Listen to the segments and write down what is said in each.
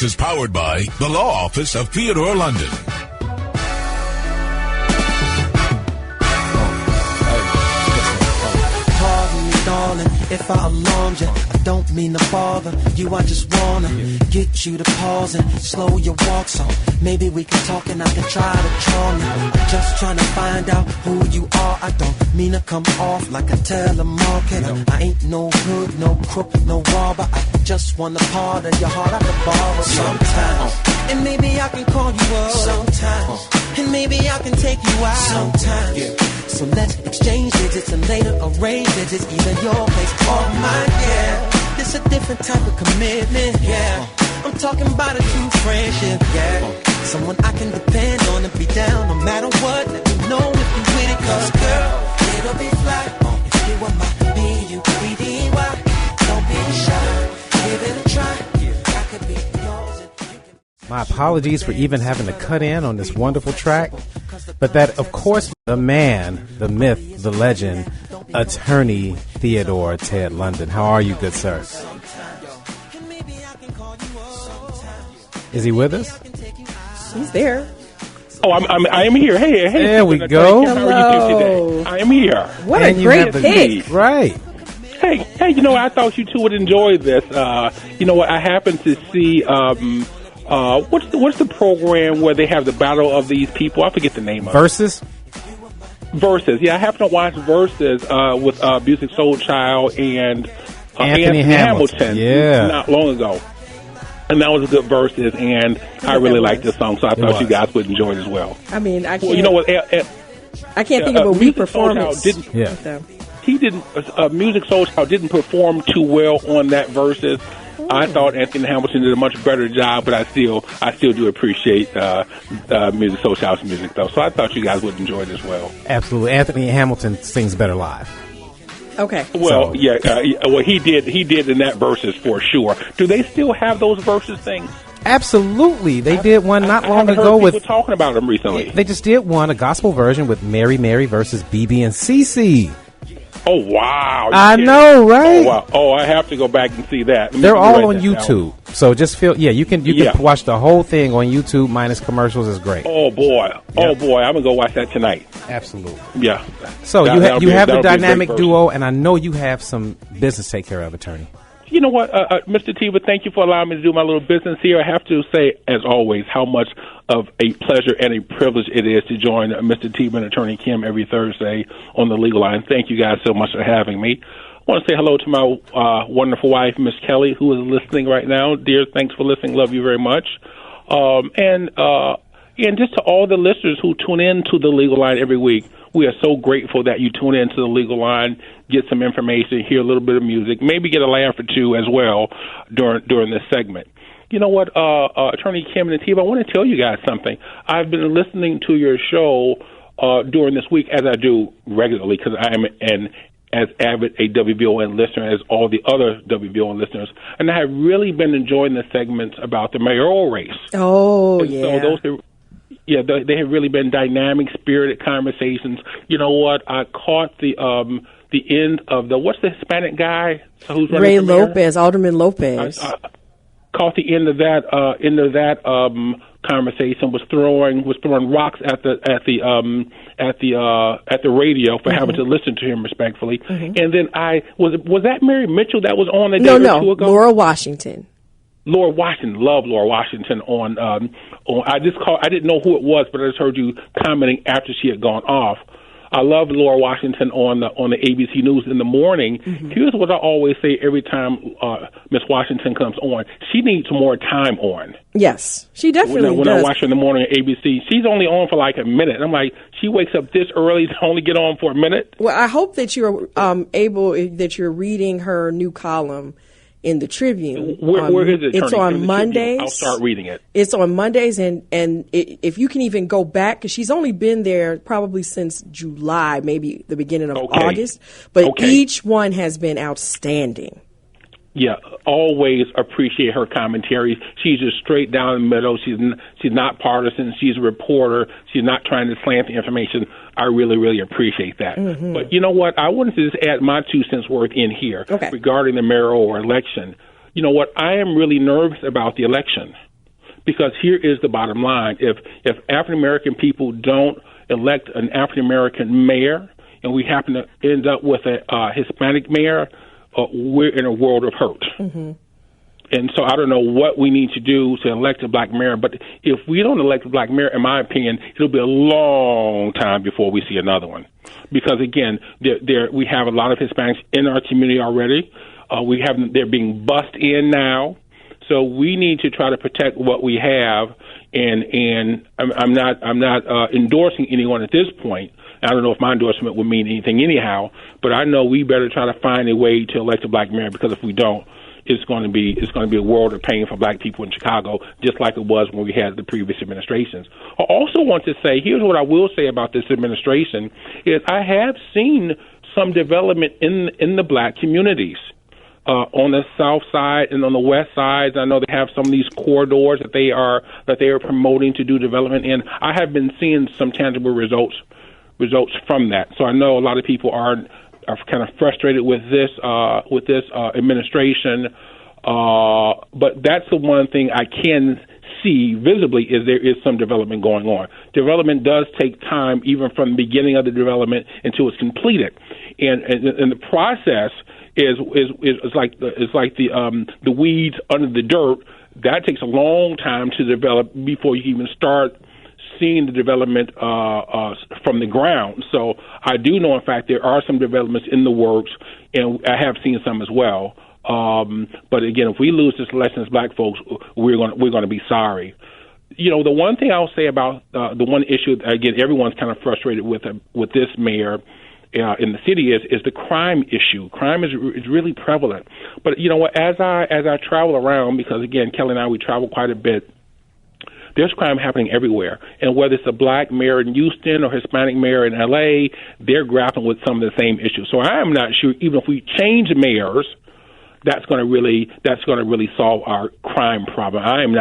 Is powered by the Law Office of Theodore London. Pardon me, darling, if I alarmed you. I don't mean to bother you. I just wanna get you to pause and slow your walk, so maybe we can talk and I can try to charm you. I'm just trying to find out who you are. I don't mean to come off like a telemarketer. I ain't no hood, no crook, no robber. I just want a part of your heart I could borrow sometimes. And maybe I can call you up sometimes. And maybe I can take you out sometimes. So let's exchange digits and later arrange digits. Either your place or mine, yeah. It's a different type of commitment, yeah. I'm talking about a true friendship, yeah. Someone I can depend on and be down no matter what. Let me know if you with it, cause girl, it'll be fly. If you are my B-U-B-D-Y, don't be shy. Give it a try. I could be yours. My apologies for even having to cut in on this wonderful track. But that, of course, the man, the myth, the legend, Attorney Theodore Ted London. How are you, good sir? Is he with us? He's there. Oh, I am here. Hey. There we go. How are you doing today? I am here. What a great pick. Right. Hey, you know, I thought you two would enjoy this. You know what? I happened to see, what's the program where they have the battle of these people? I forget the name of it. Versus. Yeah, I happened to watch Versus with Musiq Soulchild and Anthony Hamilton. Yeah. Not long ago. And that was a good Versus, and I really liked this song, so I thought you guys would enjoy it as well. I mean, I can't. Well, you know what? I can't think of a weak performance. Musiq Soulchild didn't perform too well on that Versus. I thought Anthony Hamilton did a much better job, but I still do appreciate Musiq Soulchild's music, though. So I thought you guys would enjoy it as well. Absolutely. Anthony Hamilton sings better live. Okay. Well, well, he did in that Versus for sure. Do they still have those Versus things? Absolutely. They did one not long ago with people talking about them recently. They just did one, a gospel version with Mary versus BB and CC. Oh, wow. I know, right? Oh, wow. Oh, I have to go back and see that. They're all on YouTube. So just you can watch the whole thing on YouTube minus commercials. Is great. Oh, boy. Yep. Oh, boy. I'm going to go watch that tonight. Absolutely. Yeah. So you have the dynamic duo, and I know you have some business to take care of, attorney. You know what, Mr. Tiva, thank you for allowing me to do my little business here. I have to say, as always, how much of a pleasure and a privilege it is to join Mr. Tiva and Attorney Kim every Thursday on the Legal Line. Thank you guys so much for having me. I want to say hello to my wonderful wife, Miss Kelly, who is listening right now. Dear, thanks for listening. Love you very much. And just to all the listeners who tune in to the Legal Line every week. We are so grateful that you tune in to the Legal Line, get some information, hear a little bit of music, maybe get a laugh or two as well during this segment. You know what, Attorney Kim and Tiva, I want to tell you guys something. I've been listening to your show during this week, as I do regularly, because I am as avid a WVON listener as all the other WVON listeners, and I have really been enjoying the segments about the mayoral race. Oh, and yeah. So those are, they have really been dynamic, spirited conversations. You know what? I caught the end of what's the Hispanic guy who's running Ray for mayor? Lopez, Alderman Lopez. I caught the end of that conversation. Was throwing rocks at the radio for having to listen to him respectfully. And then was that Mary Mitchell that was on a day or two ago? Laura Washington. Laura Washington, love Laura Washington on I didn't know who it was, but I just heard you commenting after she had gone off. I love Laura Washington on the ABC News in the morning. Here's what I always say every time Miss Washington comes on. She needs more time on. Yes, she definitely does. When I watch her in the morning at ABC, she's only on for like a minute. I'm like, she wakes up this early to only get on for a minute? Well, I hope that you're that you're reading her new column in the Tribune. Where is it? It's on Mondays. I'll start reading it. It's on Mondays, and if you can even go back, because she's only been there probably since July, maybe the beginning of August, but each one has been outstanding. Yeah, always appreciate her commentary. She's just straight down the middle. She's not partisan. She's a reporter. She's not trying to slant the information. I really, really appreciate that. But you know what? I wanted to just add my 2 cents worth in here regarding the mayoral election. You know what? I am really nervous about the election. Because here is the bottom line: if African American people don't elect an African American mayor, and we happen to end up with a Hispanic mayor, we're in a world of hurt. Mm-hmm. And so I don't know what we need to do to elect a black mayor, but if we don't elect a black mayor, in my opinion, it'll be a long time before we see another one. Because, again, we have a lot of Hispanics in our community already. They're being bussed in now. So we need to try to protect what we have, and I'm not endorsing anyone at this point. I don't know if my endorsement would mean anything anyhow, but I know we better try to find a way to elect a black mayor, because if we don't, it's going to be a world of pain for black people in Chicago, just like it was when we had the previous administrations. I also want to say, here's what I will say about this administration, is I have seen some development in the black communities. On the south side and on the west side, I know they have some of these corridors that they are promoting to do development in. I have been seeing some tangible results from that. So I know a lot of people are kind of frustrated with this administration, but that's the one thing I can see visibly, is there is some development going on. Development does take time, even from the beginning of the development until it's completed, and the process is like the weeds under the dirt. That takes a long time to develop before you even start seeing the development from the ground. So I do know, in fact, there are some developments in the works, and I have seen some as well. But again, if we lose this election as black folks, we're going to be sorry. You know, the one thing I'll say about the one issue, again, everyone's kind of frustrated with this mayor in the city is the crime issue. Crime is really prevalent. But you know what? As I travel around, because again, Kelly and I, we travel quite a bit. There's crime happening everywhere. And whether it's a black mayor in Houston or Hispanic mayor in L.A., they're grappling with some of the same issues. So I am not sure, even if we change mayors, that's going to really solve our crime problem. I'm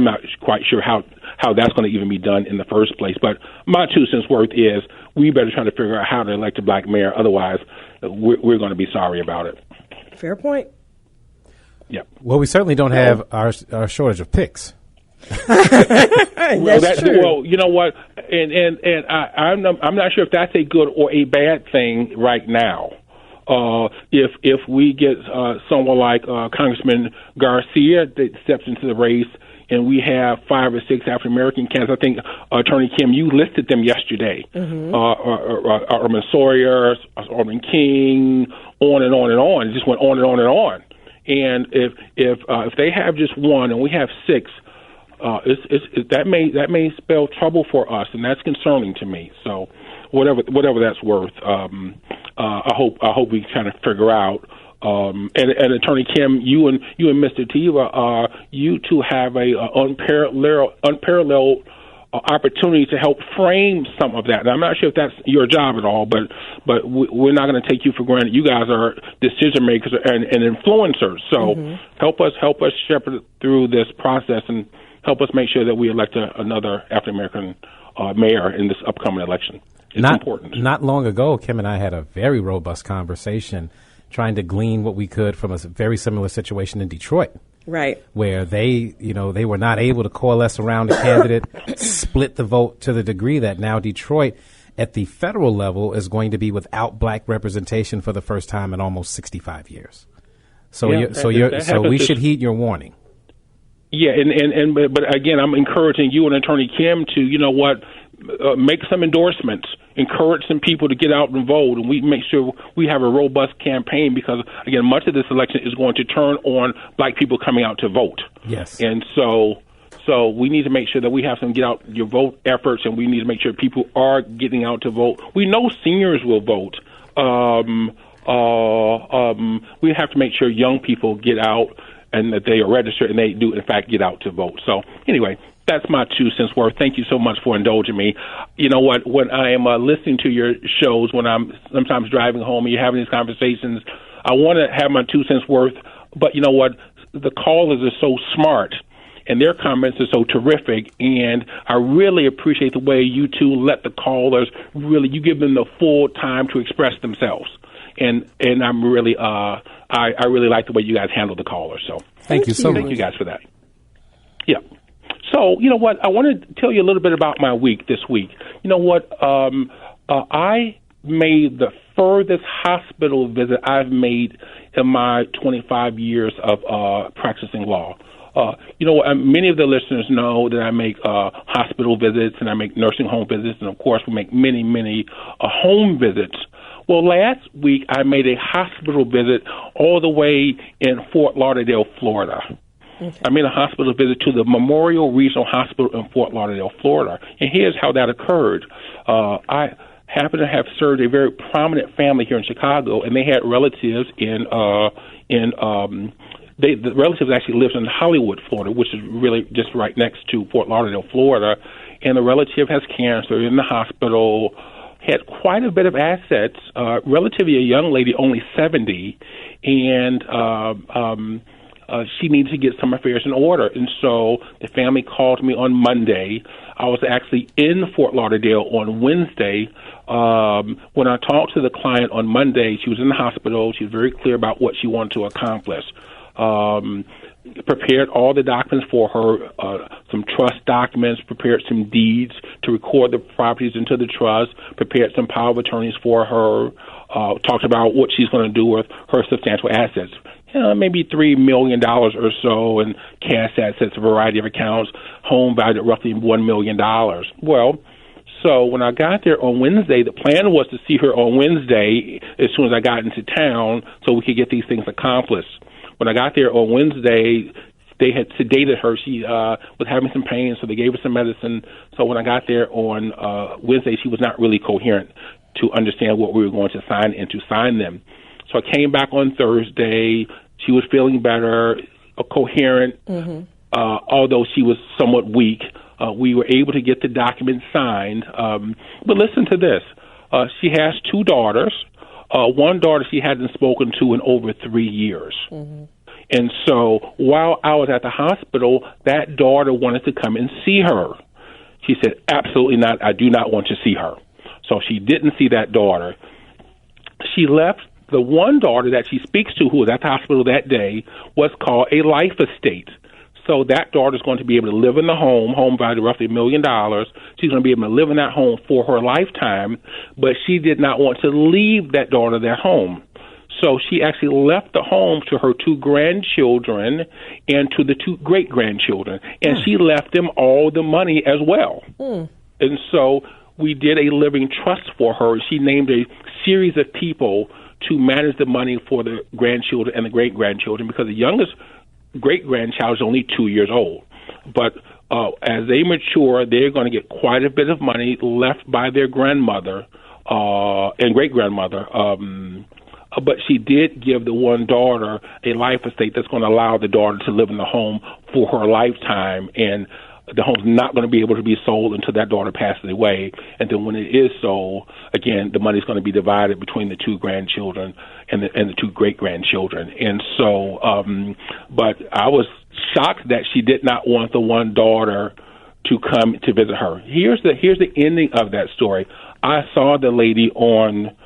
not quite sure how that's going to even be done in the first place. But my 2 cents worth is we better try to figure out how to elect a black mayor. Otherwise, we're going to be sorry about it. Fair point. Yeah. Well, we certainly don't have our shortage of picks. That's true. Well, you know what, and I'm not sure if that's a good or a bad thing right now. If we get someone like Congressman Garcia that steps into the race, and we have 5 or 6 African American candidates, I think Attorney Kim, you listed them yesterday. Mm-hmm. Alderman Sawyer, Alderman King, on and on and on. It just went on and on and on. And if they have just one, and we have 6. That may spell trouble for us, and that's concerning to me. So, whatever that's worth, I hope we kind of figure out. And Attorney Kim, you and Mr. Teva, you two have a unparalleled opportunity to help frame some of that. And I'm not sure if that's your job at all, but we're not going to take you for granted. You guys are decision makers and influencers. So help us shepherd through this process and help us make sure that we elect another African American mayor in this upcoming election. It's important. Not long ago, Kim and I had a very robust conversation trying to glean what we could from a very similar situation in Detroit. Right. Where they were not able to coalesce around a candidate, split the vote to the degree that now Detroit at the federal level is going to be without black representation for the first time in almost 65 years. So we should heed your warning. Yeah, but again, I'm encouraging you and Attorney Kim to, you know what, make some endorsements, encourage some people to get out and vote, and we make sure we have a robust campaign because, again, much of this election is going to turn on black people coming out to vote. Yes. And so we need to make sure that we have some get out your vote efforts, and we need to make sure people are getting out to vote. We know seniors will vote. We have to make sure young people get out and that they are registered and they do, in fact, get out to vote. So anyway, that's my 2 cents worth. Thank you so much for indulging me. You know what? When I am listening to your shows, when I'm sometimes driving home and you're having these conversations, I want to have my 2 cents worth. But you know what? The callers are so smart, and their comments are so terrific, and I really appreciate the way you two let the callers you give them the full time to express themselves. And I'm really I really like the way you guys handle the callers. So thank you so much. Thank you guys for that. Yeah. So, you know what? I want to tell you a little bit about my week this week. You know what? I made the furthest hospital visit I've made in my 25 years of practicing law. Many of the listeners know that I make hospital visits and I make nursing home visits, and of course we make many, many home visits. Well, last week I made a hospital visit all the way in Fort Lauderdale, Florida. Okay. I made a hospital visit to the Memorial Regional Hospital in Fort Lauderdale, Florida. And here's how that occurred. I happen to have served a very prominent family here in Chicago, and they had relatives the relatives actually lives in Hollywood, Florida, which is really just right next to Fort Lauderdale, Florida. And the relative has cancer in the hospital, had quite a bit of assets, relatively a young lady, only 70, and she needed to get some affairs in order. And so the family called me on Monday. I was actually in Fort Lauderdale on Wednesday. When I talked to the client on Monday, she was in the hospital. She was very clear about what she wanted to accomplish. Prepared all the documents for her, some trust documents, prepared some deeds to record the properties into the trust, prepared some power of attorneys for her, talked about what she's going to do with her substantial assets. Maybe $3 million or so in cash assets, a variety of accounts, home valued at roughly $1 million. Well, so when I got there on Wednesday, the plan was to see her on Wednesday as soon as I got into town so we could get these things accomplished. When I got there on Wednesday, they had sedated her. She was having some pain, so they gave her some medicine. So when I got there on Wednesday, she was not really coherent to understand what we were going to sign and to sign them. So I came back on Thursday. She was feeling better, coherent, although she was somewhat weak. We were able to get the document signed. But listen to this. She has two daughters. One daughter she hadn't spoken to in over 3 years. Mm-hmm. And so while I was at the hospital, that daughter wanted to come and see her. She said, absolutely not. I do not want to see her. So she didn't see that daughter. She left. The one daughter that she speaks to, who was at the hospital that day, was called a life estate. So that daughter is going to be able to live in the home valued at roughly $1 million. She's going to be able to live in that home for her lifetime, but she did not want to leave that daughter that home. So she actually left the home to her two grandchildren and to the two great-grandchildren, and she left them all the money as well. And so we did a living trust for her. She named a series of people to manage the money for the grandchildren and the great-grandchildren, because the youngest great-grandchild is only 2 years old. But as they mature, they're going to get quite a bit of money left by their grandmother and great-grandmother. But she did give the one daughter a life estate that's going to allow the daughter to live in the home for her lifetime, and the home's not going to be able to be sold until that daughter passes away. And then when it is sold, again, the money's going to be divided between the two grandchildren and the two great-grandchildren. And so, but I was shocked that she did not want the one daughter to come to visit her. Here's the ending of that story. I saw the lady on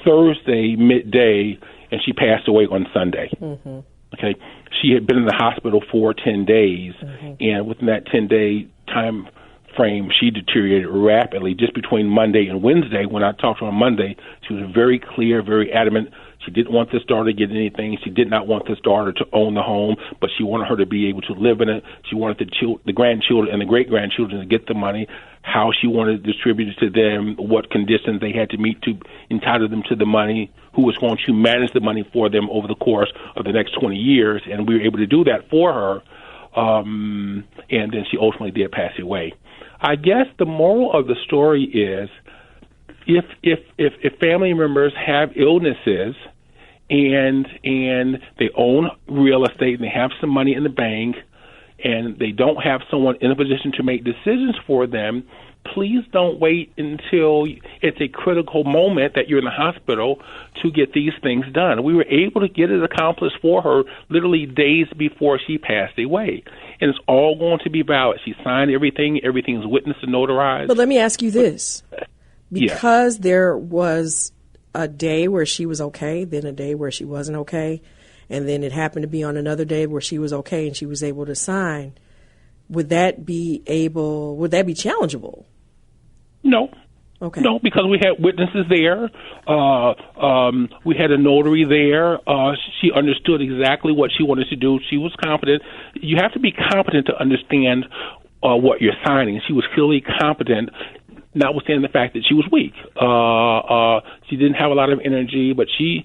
Thursday midday, and she passed away on Sunday. Mm-hmm. Okay, she had been in the hospital for 10 days, and within that 10-day time frame, she deteriorated rapidly. Just between Monday and Wednesday, when I talked to her on Monday, she was very clear, very adamant. She didn't want this daughter to get anything. She did not want this daughter to own the home, but she wanted her to be able to live in it. She wanted the grandchildren and the great-grandchildren to get the money, how she wanted to distribute it to them, what conditions they had to meet to entitle them to the money, who was going to manage the money for them over the course of the next 20 years. And we were able to do that for her, and then she ultimately did pass away. I guess the moral of the story is if family members have illnesses and they own real estate and they have some money in the bank and they don't have someone in a position to make decisions for them, please don't wait until it's a critical moment that you're in the hospital to get these things done. We were able to get it accomplished for her literally days before she passed away. And it's all going to be valid. She signed everything. Everything's witnessed and notarized. But let me ask you this. Because there was a day where she was okay, then a day where she wasn't okay, and then it happened to be on another day where she was okay and she was able to sign, would that be challengeable? No. Okay. No, because we had witnesses there. We had a notary there. She understood exactly what she wanted to do. She was competent. You have to be competent to understand what you're signing. She was clearly competent, notwithstanding the fact that she was weak. She didn't have a lot of energy, but she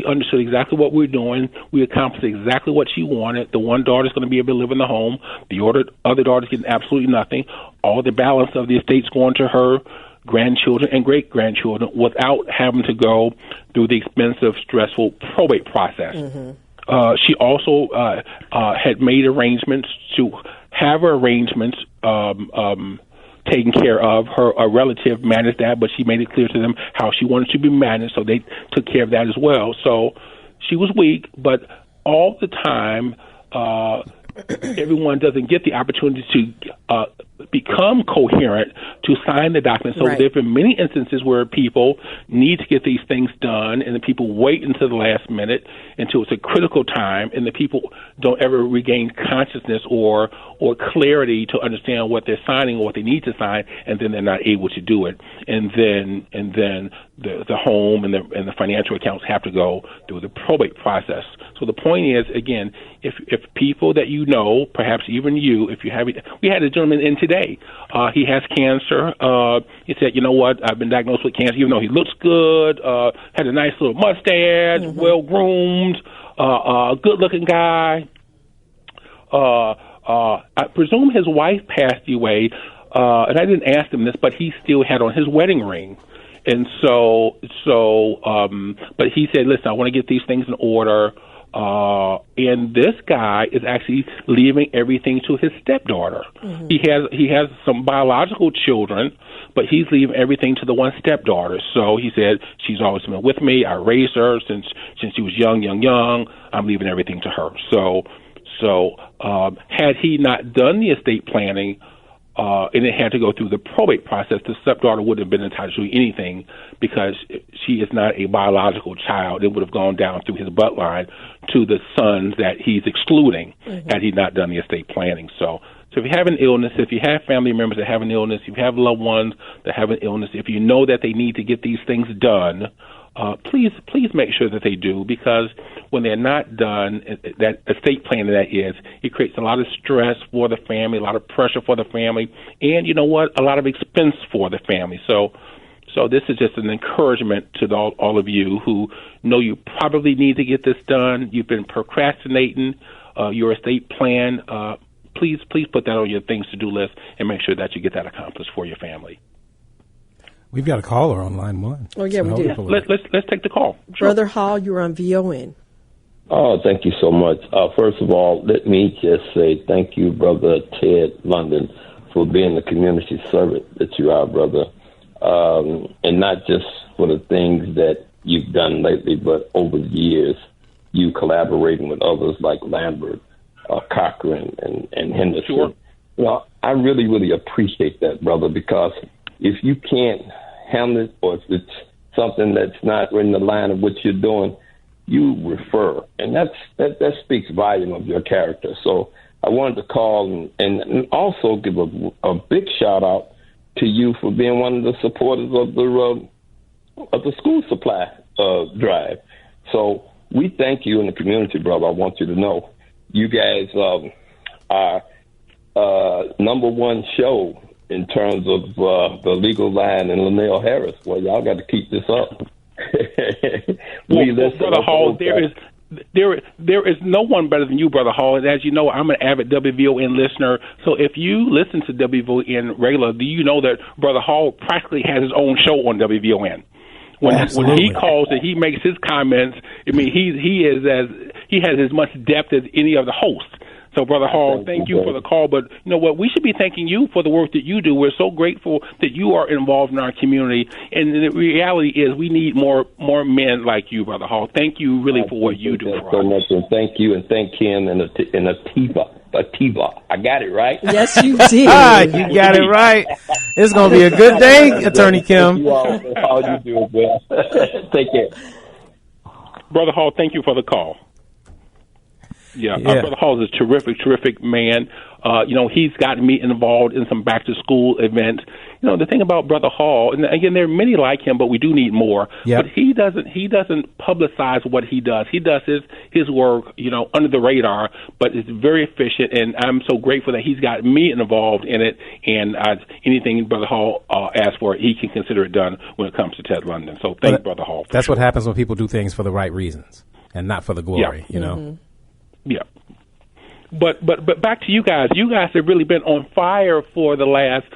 understood exactly what we were doing. We accomplished exactly what she wanted. The one daughter's going to be able to live in the home. The other daughter's getting absolutely nothing. All the balance of the estate's going to her grandchildren and great-grandchildren without having to go through the expensive, stressful probate process. Mm-hmm. She also had made arrangements to have her arrangements taken care of. A relative managed that, but she made it clear to them how she wanted to be managed, so they took care of that as well. So she was weak, but all the time, everyone doesn't get the opportunity to become coherent to sign the document. So there have been many instances where people need to get these things done, and the people wait until the last minute, until it's a critical time, and the people don't ever regain consciousness or clarity to understand what they're signing or what they need to sign, and then they're not able to do it. And then the home and the financial accounts have to go through the probate process. So the point is, again, if people that you know, perhaps even you, if you have, we had a gentleman in today. He has cancer. He said, you know what, I've been diagnosed with cancer, even though he looks good, had a nice little mustache, well-groomed, good-looking guy. I presume his wife passed away, and I didn't ask him this, but he still had on his wedding ring. And so, but he said, listen, I want to get these things in order. And this guy is actually leaving everything to his stepdaughter. Mm-hmm. He has some biological children, but he's leaving everything to the one stepdaughter. So he said, she's always been with me. I raised her since she was young. I'm leaving everything to her. So had he not done the estate planning, and it had to go through the probate process, the stepdaughter wouldn't have been entitled to anything because she is not a biological child. It would have gone down through his bloodline to the sons that he's excluding had he not done the estate planning. So if you have an illness, if you have family members that have an illness, if you have loved ones that have an illness, if you know that they need to get these things done, please make sure that they do, because when they're not done, that estate planning that is, it creates a lot of stress for the family, a lot of pressure for the family, and you know what, a lot of expense for the family. So this is just an encouragement to all of you who know you probably need to get this done. You've been procrastinating your estate plan. Please put that on your things to do list and make sure that you get that accomplished for your family. We've got a caller on line one. Oh, yeah, we do. Let's take the call. Sure. Brother Hall, you're on VON. Oh, thank you so much. First of all, let me just say thank you, Brother Ted London, for being the community servant that you are, brother. And not just for the things that you've done lately, but over the years, you collaborating with others like Lambert, Cochran, and Henderson. Sure. You know, I really, really appreciate that, brother, because if you can't handle it, or if it's something that's not in the line of what you're doing, you refer. And that speaks volume of your character. So I wanted to call and also give a big shout out to you for being one of the supporters of the school supply drive. So we thank you in the community, brother. I want you to know you guys are number one show in terms of the legal line and Linnell Harris. Well, y'all got to keep this up. Brother Hall, there is no one better than you, Brother Hall. And as you know, I'm an avid WVON listener. So if you listen to WVON regular, do you know that Brother Hall practically has his own show on WVON? When he calls and he makes his comments, I mean, he has as much depth as any of the hosts. So, Brother Hall, thank you for the call. But you know what? We should be thanking you for the work that you do. We're so grateful that you are involved in our community. And the reality is we need more men like you, Brother Hall. Thank you really for what you do for us. So much, and thank you, and thank Kim and Atiba. I got it right? Yes, you did. You got it right. It's going to be a good day, Attorney Kim. You all you do as well. Take care. Brother Hall, thank you for the call. Yeah. Brother Hall is a terrific man. He's gotten me involved in some back to school events. The thing about Brother Hall, and again, there are many like him, but we do need more. Yep. But he doesn't publicize what he does. He does his work, under the radar, but it's very efficient, and I'm so grateful that he's got me involved in it. And anything Brother Hall asks for, he can consider it done when it comes to Ted London. So thank you, Brother Hall. That's what happens when people do things for the right reasons and not for the glory. Yeah. Yeah. But back to you guys. You guys have really been on fire for the last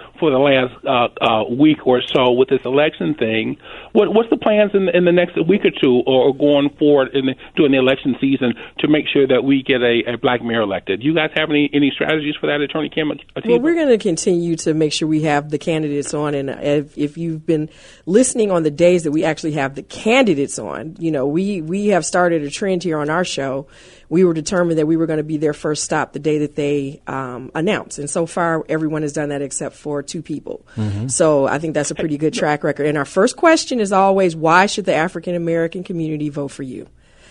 week or so with this election thing. What's the plans in the next week or two, or going forward during the election season, to make sure that we get a black mayor elected? You guys have any strategies for that, Attorney Kim? Well, we're going to continue to make sure we have the candidates on, and if you've been listening on the days that we actually have the candidates on, we have started a trend here on our show. We were determined that we were going to be their first stop the day that they announced. And so far, everyone has done that except for 2 people. Mm-hmm. So I think that's a pretty good track record. And our first question is always, why should the African American community vote for you?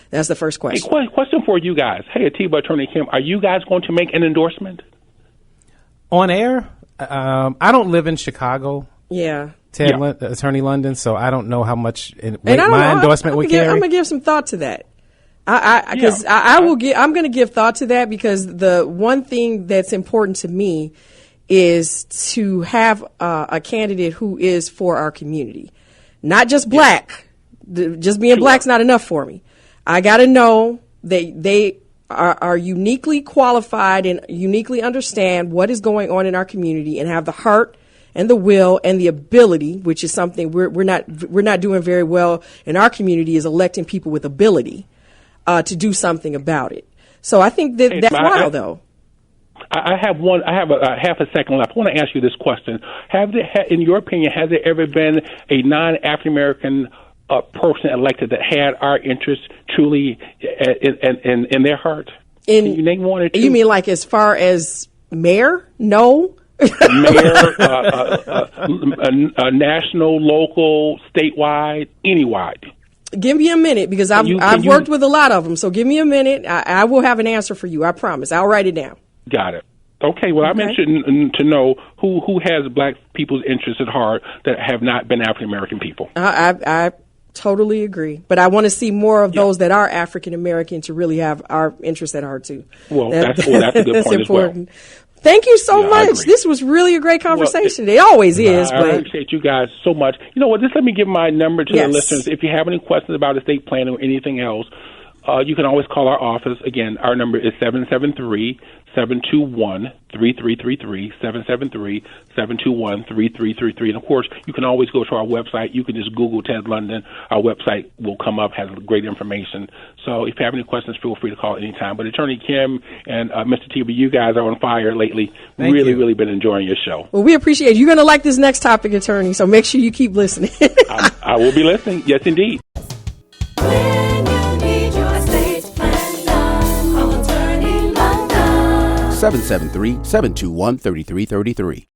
That's the first question. Hey, question for you guys. Hey, Atiba, Attorney Kim, are you guys going to make an endorsement? On air? I don't live in Chicago. Yeah. Attorney London, so I don't know how much my endorsement would carry. I'm going to give some thought to that. I'm going to give thought to that, because the one thing that's important to me is to have a candidate who is for our community, not just black. Just being black's not enough for me. I got to know that they are uniquely qualified and uniquely understand what is going on in our community, and have the heart and the will and the ability, which is something we're not doing very well in our community, is electing people with ability to do something about it. So I think that's wild, though. I have a half a second left. I want to ask you this question. In your opinion, has there ever been a non-African American person elected that had our interests truly in their heart? Can you name one or two? You mean like as far as mayor? No. Mayor, national, local, statewide, anywide. Give me a minute, because I've worked with a lot of them. So give me a minute. I will have an answer for you. I promise. I'll write it down. Got it. Okay. Well, I'm interested to know who has black people's interests at heart that have not been African American people. I totally agree, but I want to see more of those that are African American to really have our interests at heart too. Well, that's a good point important. as well. Thank you so much. This was really a great conversation. It always is. I appreciate you guys so much. You know what? Just let me give my number to the listeners. If you have any questions about estate planning or anything else, you can always call our office. Again, our number is 773-721-3333, 773-721-3333. And, of course, you can always go to our website. You can just Google Ted London. Our website will come up, has great information. So if you have any questions, feel free to call anytime. But Attorney Kim and Mr. Tiba, you guys are on fire lately. Really been enjoying your show. Well, we appreciate it. You're going to like this next topic, Attorney, so make sure you keep listening. I will be listening. Yes, indeed. 773-721-3333.